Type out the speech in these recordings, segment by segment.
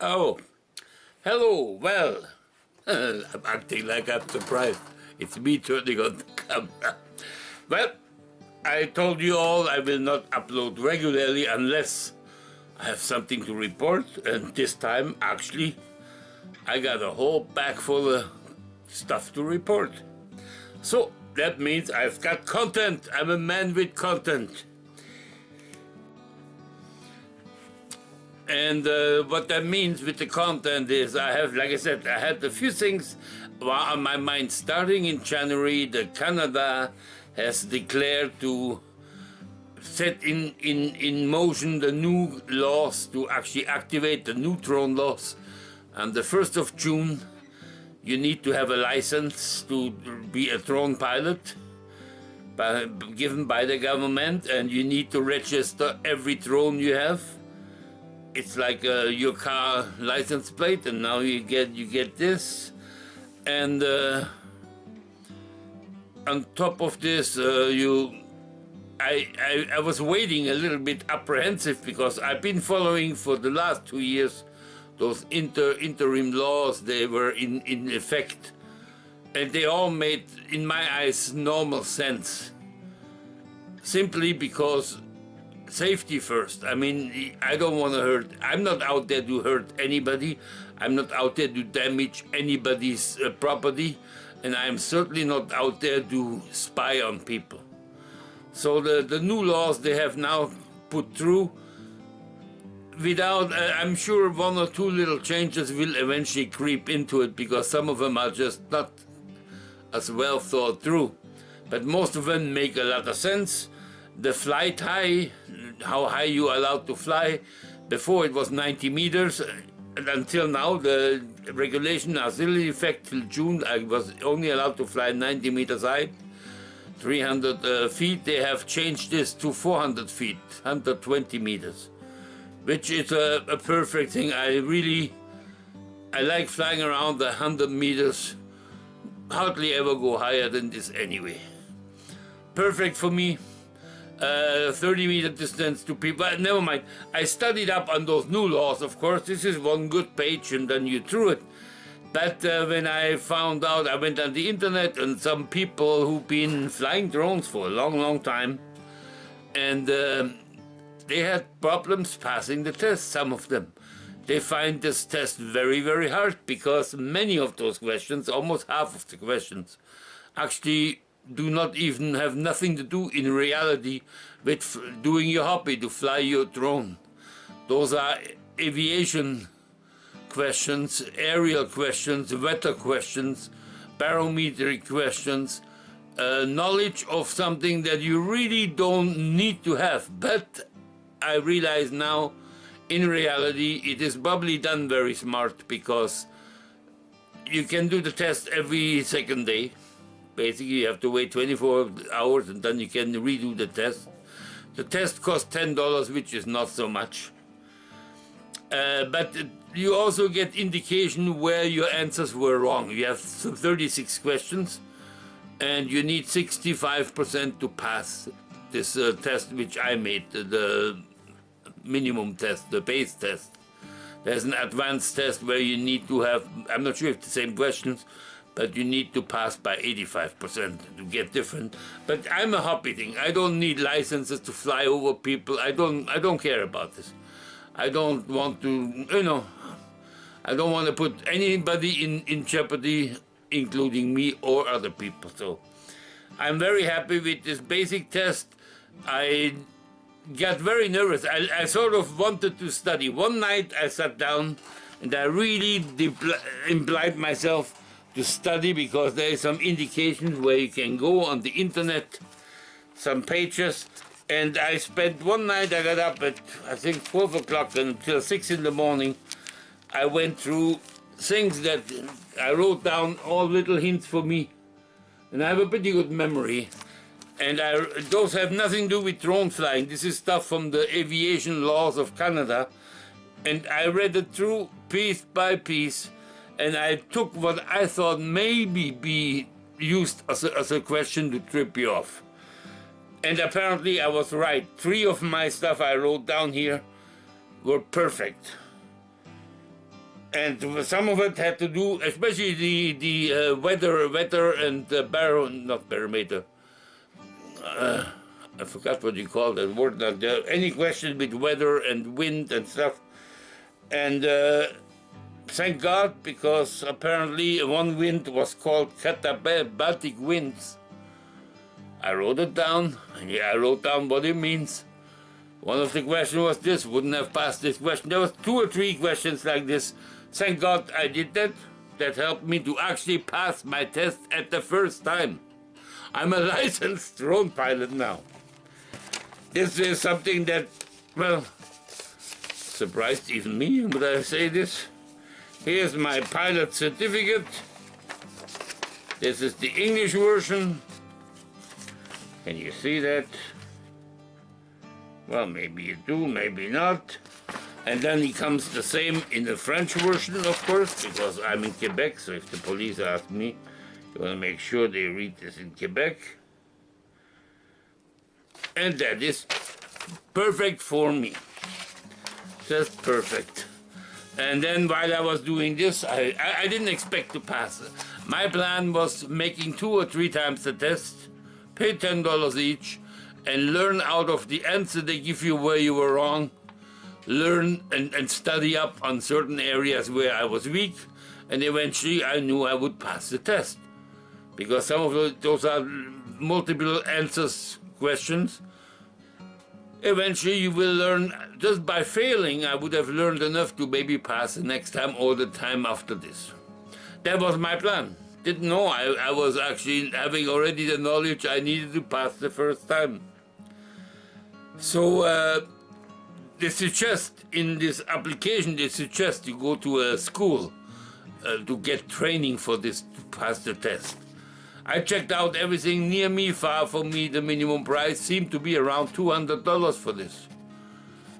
Oh, hello, well, I'm acting like I'm surprised. It's me turning on the camera. Well, I told you all I will not upload regularly unless I have something to report, and this time, actually, I got a whole bag full of stuff to report. So, that means I've got content. I'm a man with content. And what that means with the content is I have, like I said, I had a few things on my mind. Starting in January, Canada has declared to set in motion the new laws to actually activate the new drone laws. And the 1st of June, you need to have a license to be a drone pilot given by the government, and you need to register every drone you have. It's like your car license plate, and now you get this. And on top of this, I was waiting a little bit apprehensive because I've been following for the last 2 years those interim laws. They were in effect, and they all made, in my eyes, normal sense. Simply because safety first. I mean, I don't want to hurt. I'm not out there to hurt anybody. I'm not out there to damage anybody's property, and I'm certainly not out there to spy on people. So the new laws they have now put through, without, I'm sure 1 or 2 little changes will eventually creep into it, because some of them are just not as well thought through. But most of them make a lot of sense. The flight high, how high you are allowed to fly. Before it was 90 meters, and until now the regulation are still in effect till June. I was only allowed to fly 90 meters high, 300 feet. They have changed this to 400 feet, 120 meters, which is a perfect thing. I like flying around the 100 meters, hardly ever go higher than this anyway. Perfect for me. 30-meter distance to people, but never mind. I studied up on those new laws, of course. This is one good page and then you threw it. But when I found out, I went on the internet, and some people who've been flying drones for a long, long time, and they had problems passing the test, some of them. They find this test very, very hard, because many of those questions, almost half of the questions, actually do not even have nothing to do in reality with doing your hobby, to fly your drone. Those are aviation questions, aerial questions, weather questions, barometric questions, knowledge of something that you really don't need to have. But I realize now, in reality, it is probably done very smart, because you can do the test every second day. Basically, you have to wait 24 hours, and then you can redo the test. The test costs $10, which is not so much. But you also get indication where your answers were wrong. You have 36 questions, and you need 65% to pass this test, which I made, the minimum test, the base test. There's an advanced test where you need to have, I'm not sure if the same questions, but you need to pass by 85% to get different. But I'm a hobby thing. I don't need licenses to fly over people. I don't care about this. I don't want to, I don't want to put anybody in jeopardy, including me or other people. So I'm very happy with this basic test. I got very nervous. I sort of wanted to study. One night I sat down and I really implied myself to study, because there is some indications where you can go on the internet, some pages, and I spent one night, I got up at, I think, 12 o'clock until 6 in the morning. I went through things that I wrote down, all little hints for me, and I have a pretty good memory. And those have nothing to do with drone flying. This is stuff from the aviation laws of Canada, and I read it through piece by piece, and I took what I thought maybe be used as a question to trip you off. And apparently I was right. 3 of my stuff I wrote down here were perfect. And some of it had to do, especially the weather and not barometer. I forgot what you call that word now. Any question with weather and wind and stuff. And thank God, because apparently one wind was called Baltic winds. I wrote it down, and I wrote down what it means. One of the questions was this, wouldn't have passed this question. There was 2 or 3 questions like this. Thank God I did that. That helped me to actually pass my test at the first time. I'm a licensed drone pilot now. This is something that, well, surprised even me, would I say this? Here's my pilot certificate. This is the English version. Can you see that? Well, maybe you do, maybe not. And then it comes the same in the French version, of course, because I'm in Quebec, so if the police ask me, you want to make sure they read this in Quebec. And that is perfect for me. Just perfect. And then while I was doing this, I didn't expect to pass it. My plan was making 2 or 3 times the test, pay $10 each, and learn out of the answer they give you where you were wrong, learn and study up on certain areas where I was weak, and eventually I knew I would pass the test. Because some of those are multiple answers questions. Eventually you will learn, just by failing, I would have learned enough to maybe pass the next time or the time after this. That was my plan. Didn't know I was actually having already the knowledge I needed to pass the first time. So they suggest in this application, they suggest you go to a school to get training for this, to pass the test. I checked out everything near me, far from me. The minimum price seemed to be around $200 for this.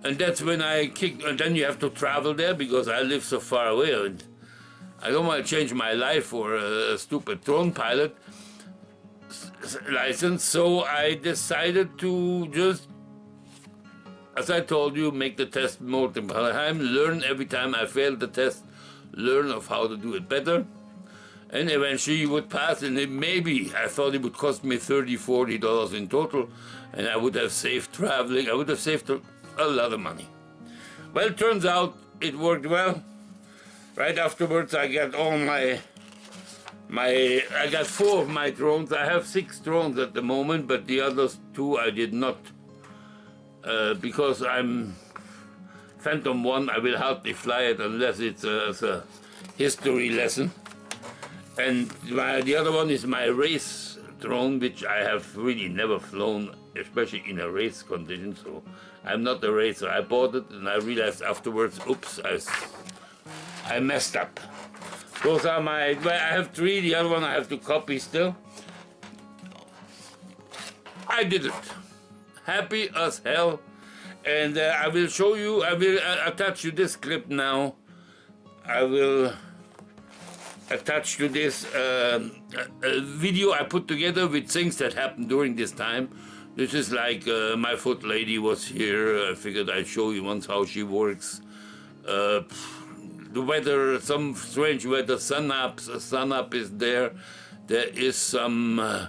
And that's when I kicked, and then you have to travel there because I live so far away. And I don't want to change my life for a stupid drone pilot license, so I decided to just, as I told you, make the test multiple times, learn every time I failed the test, learn of how to do it better. And eventually you would pass, and it maybe, I thought it would cost me $30, $40 in total, and I would have saved traveling, I would have saved a lot of money. Well, it turns out it worked well. Right afterwards I got all I got 4 of my drones. I have 6 drones at the moment, but the others 2 I did not. Because I'm Phantom 1, I will hardly fly it unless it's a history lesson. And the other one is my race drone, which I have really never flown, especially in a race condition, so I'm not a racer. I bought it and I realized afterwards, oops, I messed up. Those are my, well, I have 3, the other one I have to copy still. I did it. Happy as hell. And I will show you, I will attach you this clip now. I will attach to this a video I put together with things that happened during this time. This is like my foot lady was here. I figured I'd show you once how she works. The weather, some strange weather, sun up is there. There is some, my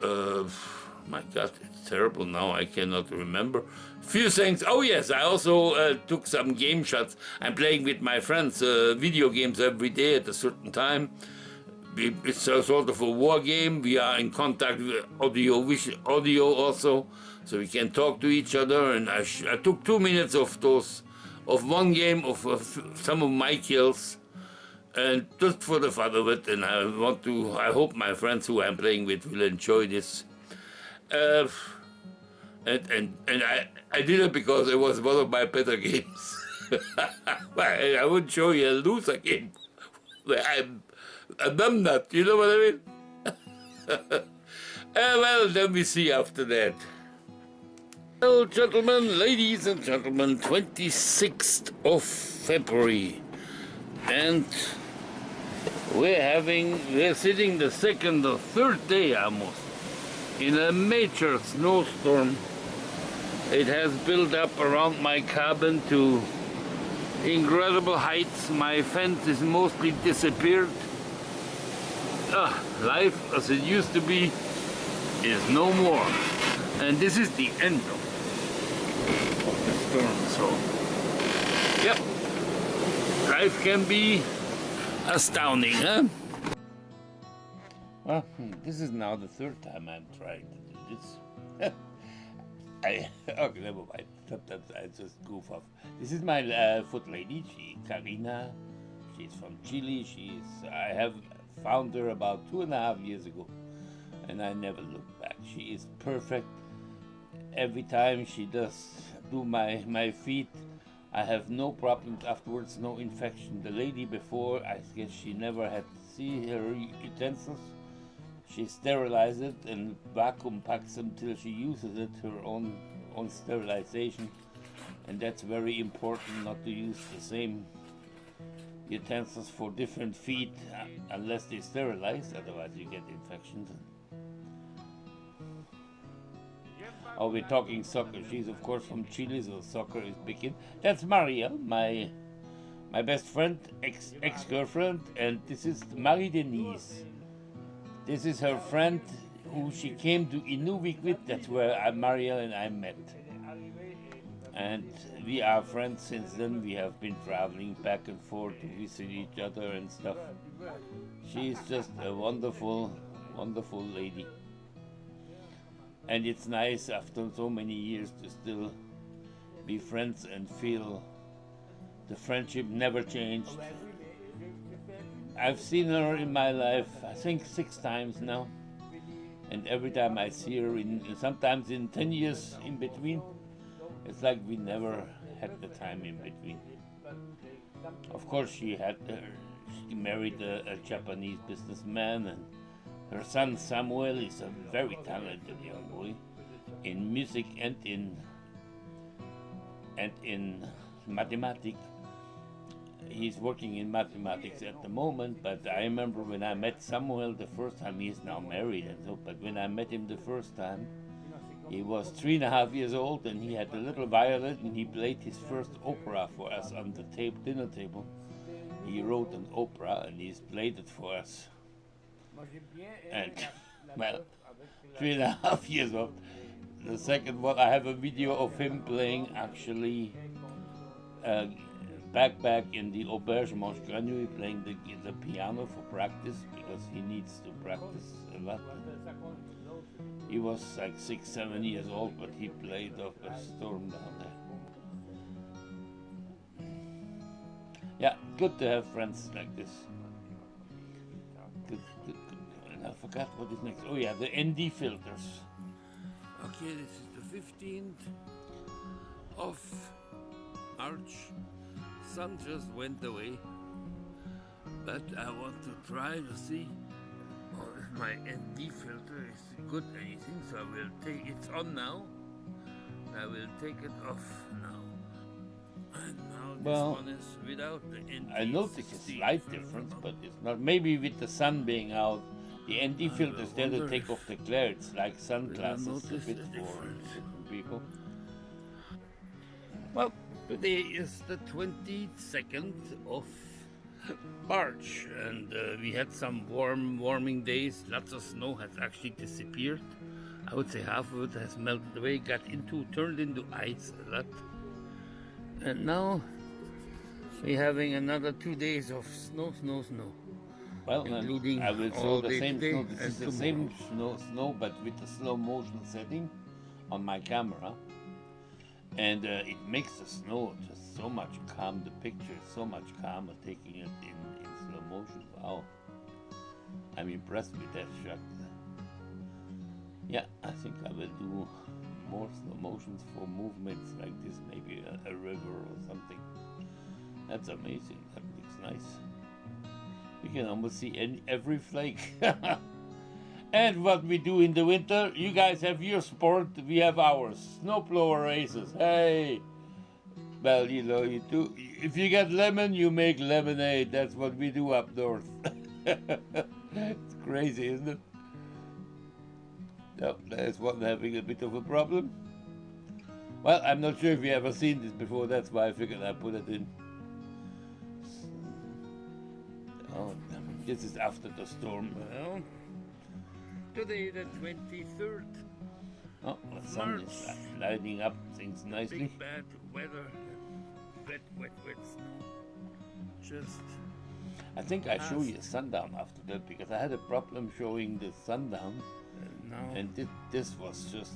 God, it's terrible now, I cannot remember. Few things. Oh yes, I also took some game shots. I'm playing with my friends video games every day at a certain time. It's a sort of a war game. We are in contact with audio also, so we can talk to each other. And I took 2 minutes of one game of some of my kills, and just for the fun of it. And I hope my friends who I'm playing with will enjoy this. And I did it because it was one of my better games. I wouldn't show you a loser game. I'm a numbnut, you know what I mean? Well, then we see after that. Well, gentlemen, ladies and gentlemen, 26th of February. And we're sitting the 2nd or 3rd day almost in a major snowstorm. It has built up around my cabin to Incredible heights. My fence is mostly disappeared. Life as it used to be is no more. And this is the end of the storm. So, yep, life can be astounding, huh? Well, this is now the third time I'm trying to do this. Okay, never mind. Sometimes I just goof off. This is my foot lady, Karina. She's from Chile. I have found her about 2.5 years ago, and I never looked back. She is perfect. Every time she does do my feet, I have no problems afterwards, no infection. The lady before, I guess she never had to see her utensils. She sterilizes it and vacuum packs them till she uses it, her own sterilization. And that's very important, not to use the same utensils for different feet unless they sterilize, otherwise you get infections. Oh, we're talking soccer. She's of course from Chile, so soccer is big. That's Maria, my best friend, ex-girlfriend, and this is Marie-Denise. This is her friend who she came to Inuvik with. That's where Maria and I met. And we are friends since then. We have been traveling back and forth to visit each other and stuff. She's just a wonderful, wonderful lady. And it's nice after so many years to still be friends and feel the friendship never changed. I've seen her in my life, I think 6 times now. And every time I see her, sometimes in 10 years in between, it's like we never had the time in between. Of course, she married a Japanese businessman, and her son Samuel is a very talented young boy in music and in mathematics. He's working in mathematics at the moment, but I remember when I met Samuel the first time. He's now married and so, but when I met him the first time, he was 3.5 years old, and he had a little violin, and he played his first opera for us on the dinner table. He wrote an opera and he's played it for us. And, well, 3.5 years old. The second one, I have a video of him playing actually back in the Auberge Montgrenouille, playing the piano for practice, because he needs to practice a lot. He was like 6-7 years old, but he played up a storm down there. Yeah, good to have friends like this. Good. And I forgot what is next. Oh yeah, the ND filters. Okay, this is the 15th of March. Sun just went away, but I want to try to see if my ND filter is good anything, so I will take it's on now. I will take it off now. And now this one is without the ND. I noticed a slight difference, but it's not. Maybe with the sun being out, the ND filters there to take off the glare. It's like sunglasses a bit for different people. Well, today is the 22nd of March, and we had some warming days. Lots of snow has actually disappeared. I would say half of it has melted away, turned into ice a lot. And now we're having another 2 days of snow. Well, including I will show the same snow. This is the same snow, but with the slow motion setting on my camera. And it makes the snow just so much calm. The picture is so much calmer taking it in slow motion. Wow. I'm impressed with that shot. Yeah, I think I will do more slow motions for movements like this, maybe a river or something. That's amazing. That looks nice. You can almost see every flake. And what we do in the winter, you guys have your sport, we have ours. Snowblower races. Hey! Well, you know, if you get lemon, you make lemonade. That's what we do up north. It's crazy, isn't it? Yep, there's one having a bit of a problem. Well, I'm not sure if you ever seen this before, that's why I figured I'd put it in. Oh, this is after the storm. Well, today the 23rd. Oh, the sun is lighting up things nicely. Big bad weather. Wet, wet, wet snow. Just. I think I show you sundown after that because I had a problem showing the sundown. No. And this was just.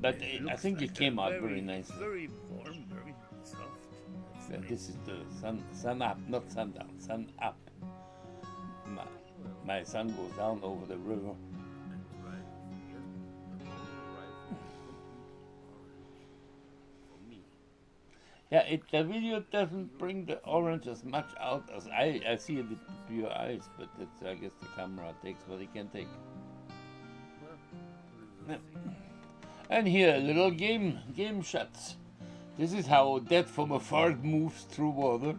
But I think it came out very nicely. Very warm, very soft. And this is the sun up, not sundown, sun up. My sun goes down over the river. Yeah, the video doesn't bring the orange as much out as I see it with your eyes, but that's, I guess the camera takes what it can take. Yeah. And here, a little game shots. This is how Death from Afar moves through water,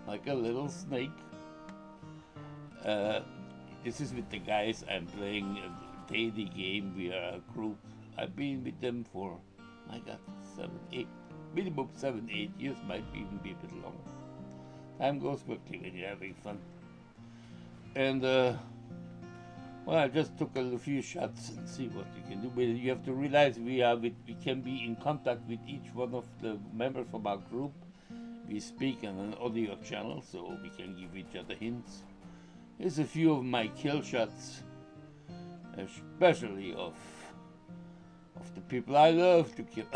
like a little snake. This is with the guys I'm playing a daily game. We are a group. I've been with them for, my God, 7, 8 years, might even be a bit longer. Time goes quickly when you're having fun. And, well, I just took a few shots and see what you can do. But you have to realize we can be in contact with each one of the members of our group. We speak on an audio channel, so we can give each other hints. Here's a few of my kill shots, especially of the people I love to kill.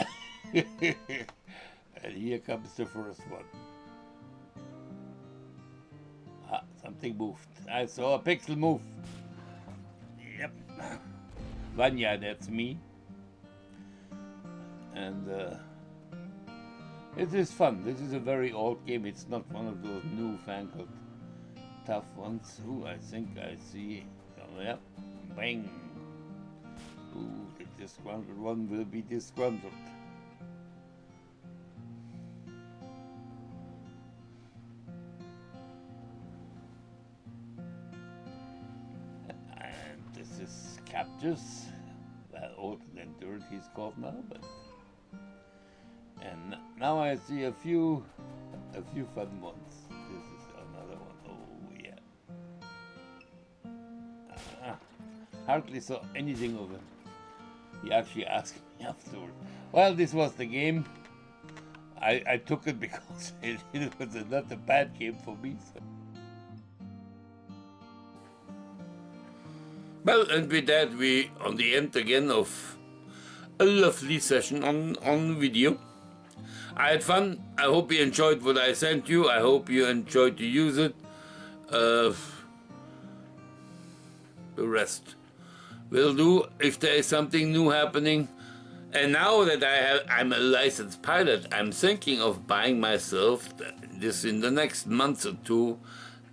And here comes the first one. Ah, something moved. I saw a pixel move. Yep. Vanya, that's me. And it is fun. This is a very old game. It's not one of those newfangled tough ones. Ooh, I think I see. Oh, yeah. Bang. Ooh, the disgruntled one will be disgruntled. And this is Captures. Well, older than Dirt he's called now, but. And now I see a few fun ones. This is another one. Oh yeah. Hardly saw anything of him. He actually asked me afterward. Well, this was the game. I took it because it was not a bad game for me. So. Well, and with that we on the end again of a lovely session on video. I had fun. I hope you enjoyed what I sent you. I hope you enjoyed to use it. The rest will do if there is something new happening. And now that I'm a licensed pilot, I'm thinking of buying myself this in the next month or two,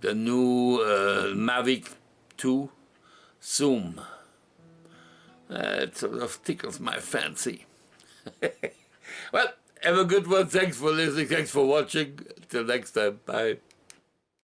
the new Mavic 2 Zoom. It sort of tickles my fancy. Well, have a good one. Thanks for listening. Thanks for watching. Till next time. Bye.